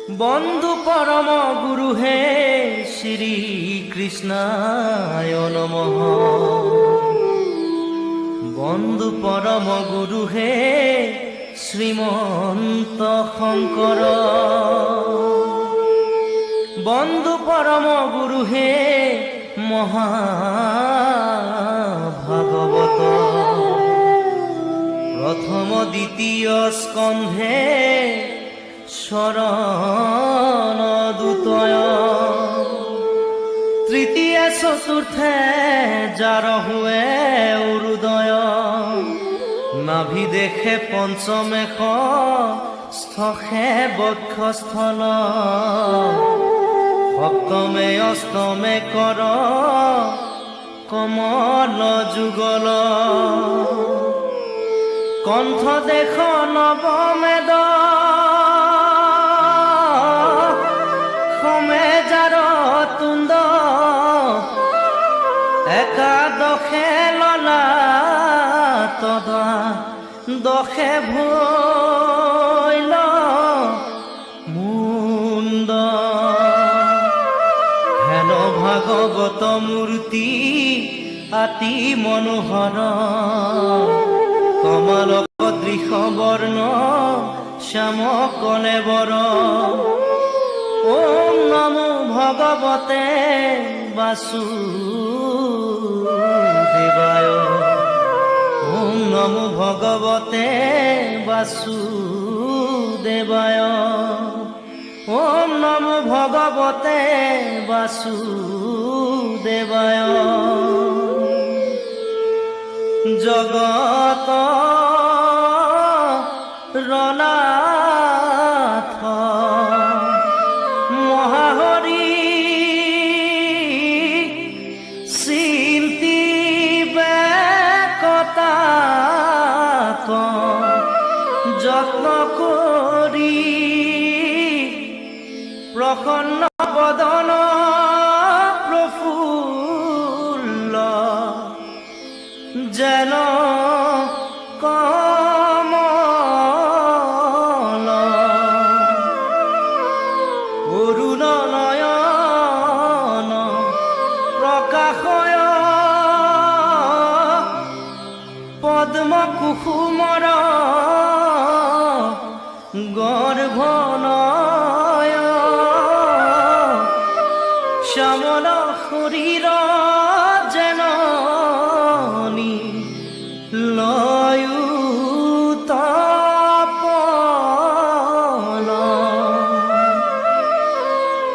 বন্ধু পরম গুরু হে শ্রী কৃষ্ণায় নমঃ। বন্ধু পরম গুরু হে শ্রীমন্ত শঙ্কর। বন্ধু পরম গুরু হে মহাভাগবত। প্রথম দ্বিতীয় স্কন্ধে শরণ দুতয়। তৃতীয় চতুর্থে যার হুয়ে উদয়। নাভি দেখে পঞ্চমেশ স্থে বক্ষস্থল। সপ্তমে অষ্টমে কর কমল যুগল। কণ্ঠ দেখ নবমেদ সমে যার তুণ্ড। একাদশে ললা তদা দশে ভৈল মুণ্ড। হেন ভাগৱত মূৰ্তি আতি মনোহৰ। কমলক দৃশ বৰ্ণ শ্যাম কলেবৰ। ওম নমো ভগৱতে বাসুদেবায়। ওম নমো ভগৱতে বাসুদেবায়। ওম নমো ভগৱতে বাসুদেবায়। জগত ৰনাথ মহাহৰি চিন্তি বেকতাত যত্ন কৰি প্ৰসন্ন বদন প্ৰফুল্ল যেন কমল। অৰুণ নয়ন প্ৰকাশয় পদ্ম কুসুমৰ গৰ্ভনয়। শ্যামল শৰীৰ যেন লয়ু তপল।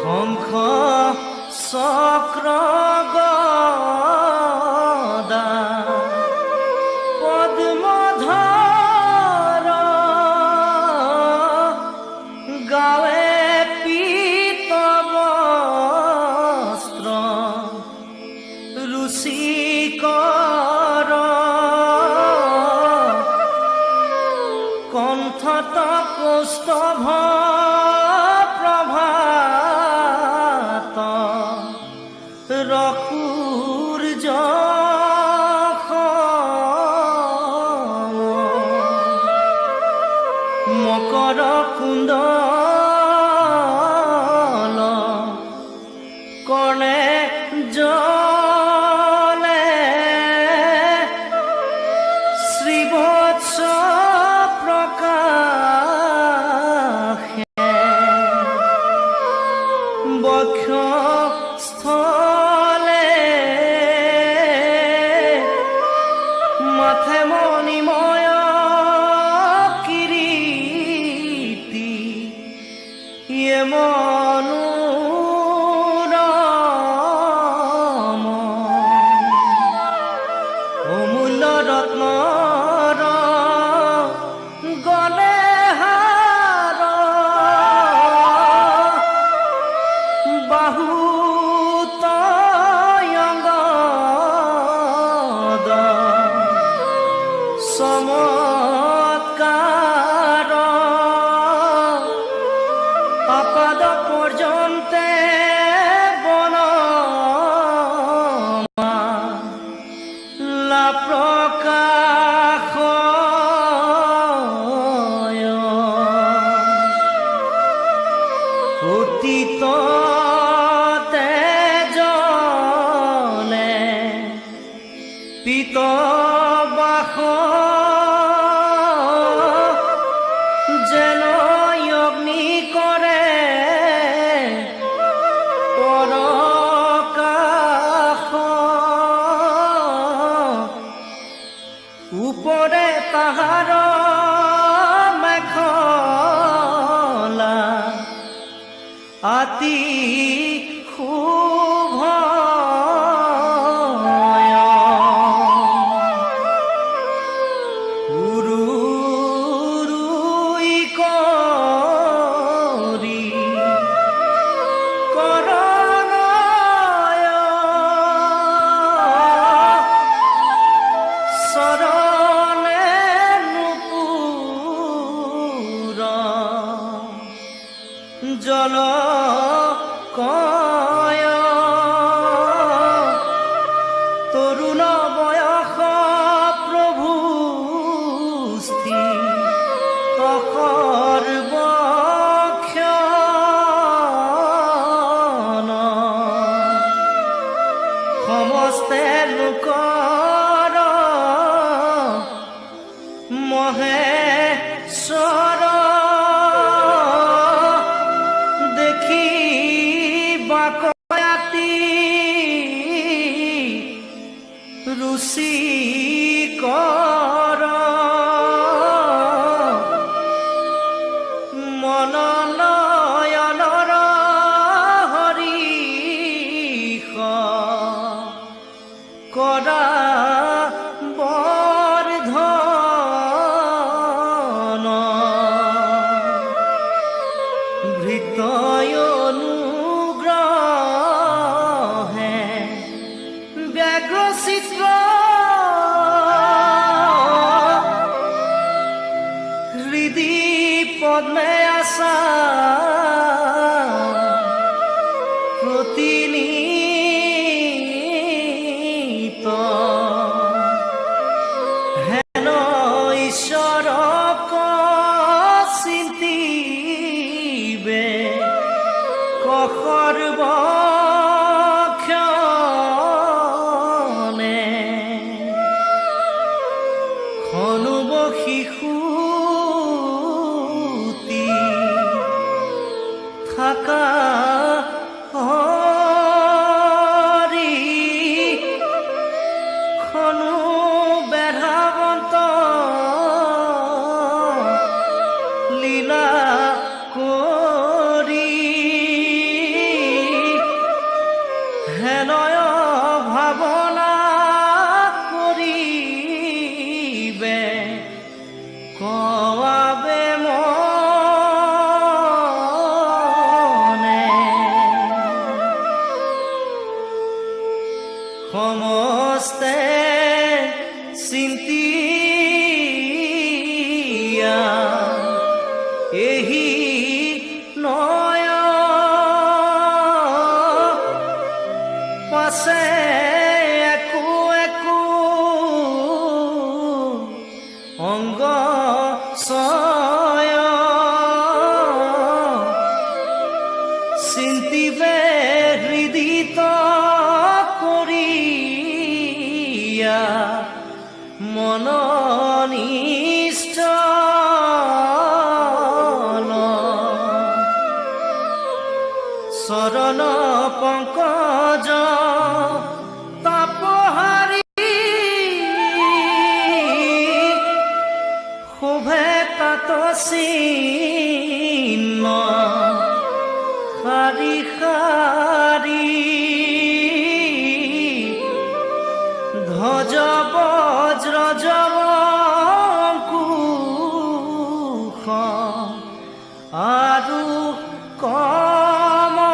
শংখ চক্ৰ গদা পদ্মধৰ। গাৱে পীত বস্ত্ৰ ৰুচিকৰ। কণ্ঠত কৌস্তভ প্ৰভাত ৰসুৰ যসম। মকৰ কুণ্ডল কৰ্ণে জলে শ্ৰীবৎস বক্ষস্থলে মাথে মণিময় কিৰীটি। ইয়ে মনোৰম অমূল্য ৰত্নৰ গলে হাৰ। বাহুত অঙ্গদ চমৎকাৰ। অপদ পতিত তেজলে পিত বাস যেন অগ্নি কৰে পৰকাশ উপৰে তাহাৰ মেখলা আতি শুভ উৰুই কৰি কৰণয় চৰণে নুপুৰ জল কয় তৰুণ বয়স প্ৰভু সৰ্বক্ষণ সমস্তে লোকৰ মহেশ্বৰ দেখি বাকয়াতি ৰুচিকৰ মননয়নৰ হৰিষ কৰা বৰ্ধন ভৃতয় অনুগ্ৰহে ব্যাঘ্ৰচিত্ৰ হৃদি পদ্মে আছা প্ৰতিনিত হেন ঈশ্বৰক চিন্তিবে সৰ্বক্ষণে খনুব শিশুতি থাকা হৰি খনু বেধাৱন্ত লীলা কৰি হেনয় ভাৱনা কৰিবে কোৱাবে মনে সমস্তে চিন্তিয়া এহি নয় পাছে একো একো অংগ ছয় চিন্তিবে হৃদিত কৰিয়া মননিষ্ঠ চৰণ পংকজ তাপহাৰী শোভে তাত চিহ্ন শাৰী শাৰী ধ্বজ বজ্ৰ জবংকুশ আৰু কমল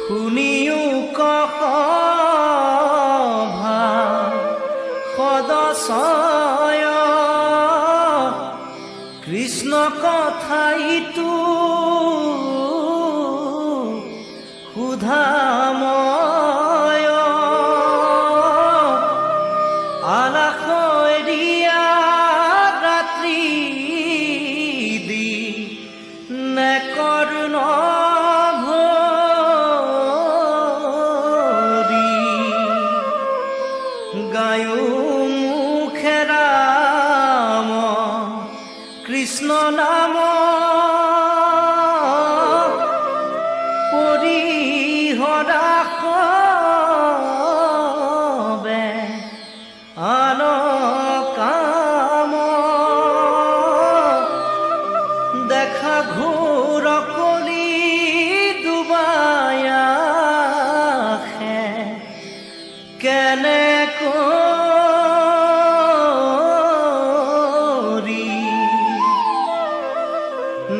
শুনিও কসভা সদশয় কৃষ্ণ কথাইতো সুধাময় আলাসৰীয়া ৰাত্ৰি কৃষ্ণ নাম পৰিহৰা সবে আন কাম দেখা ঘোৰ কলি ডুবায়াখে কেনে কৰি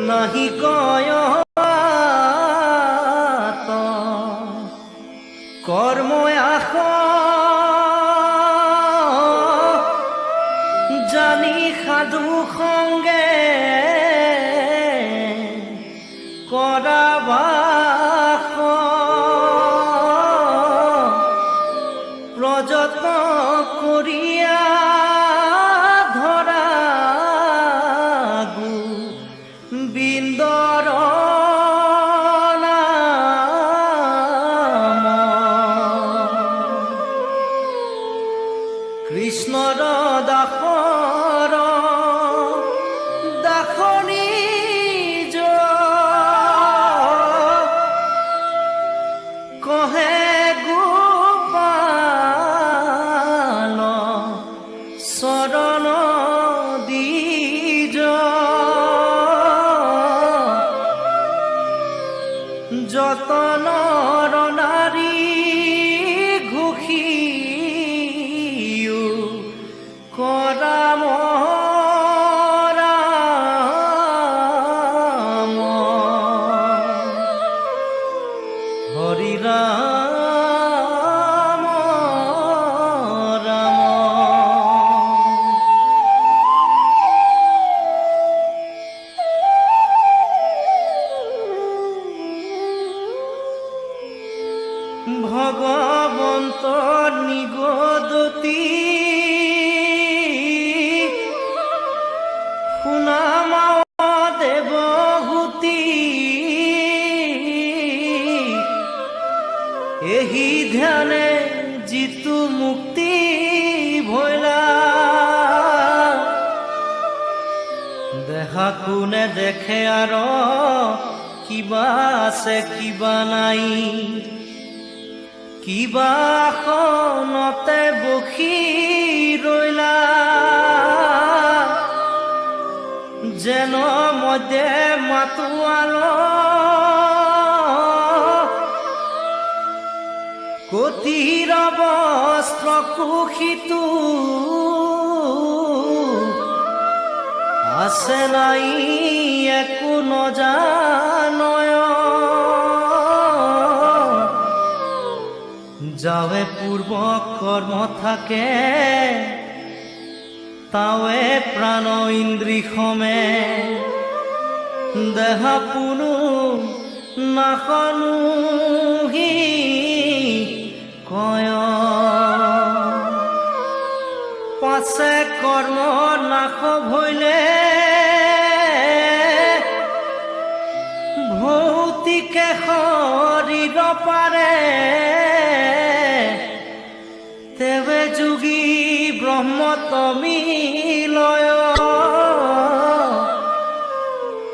নাহি কয় কৰ্মই আস জানি সাধু সংগে কৰা বাস প্ৰযত্ন কৰিয়া ধৰা গোবিন্দৰ কৃষ্ণৰ দাসৰ দাসনী কহে গোপাল চৰণ দ্বিজ যতনৰ নাৰী ঘোষী কৰাম ৰাম হৰি ৰাম ৰাম ভগৱন্ত নিগদতি শুনাম দেৱহূতি এহি ধ্যানে যিটো মুক্তি ভৈলা দেখা কোনে দেখে আৰ কিবা আছে কিবা নাই কিবা খনতে বসি ৰৈলা যেন মধ্যে মাতোৱাল কতিৰ বস্ত্ৰ কুশিতু আছে নাই একো নজানয় যাৱে পূৰ্ব কৰ্ম থাকে তাৱে প্ৰাণ ইন্দ্ৰী সমে দেহা পুনু নাখনুহি কয় পাছে কৰ্ম নাশ ভৈলে ভৌতিকে শৰীৰ পাৰে তেৱে যোগী ব্ৰহ্মতমী লয়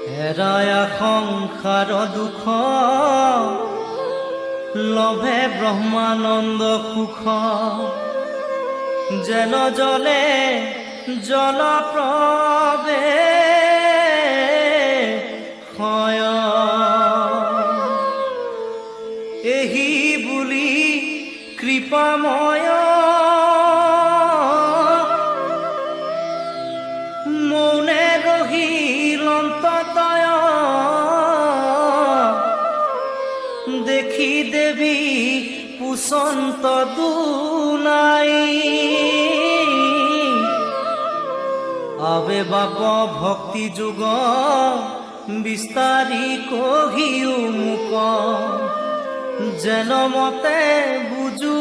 হেৰায়া সংসাৰ দুখ লভে ব্ৰহ্মানন্দ সুখ যেন জলে জলপ্ৰবে হয় এহি বুলি কৃপাময় মৌনে ৰহিল অন্ততয় দেখি দেৱী পুচন্ত দুনাই আবে বাপ ভক্তি যুগ বিস্তাৰি কহিও মুক যেন মতে বুজো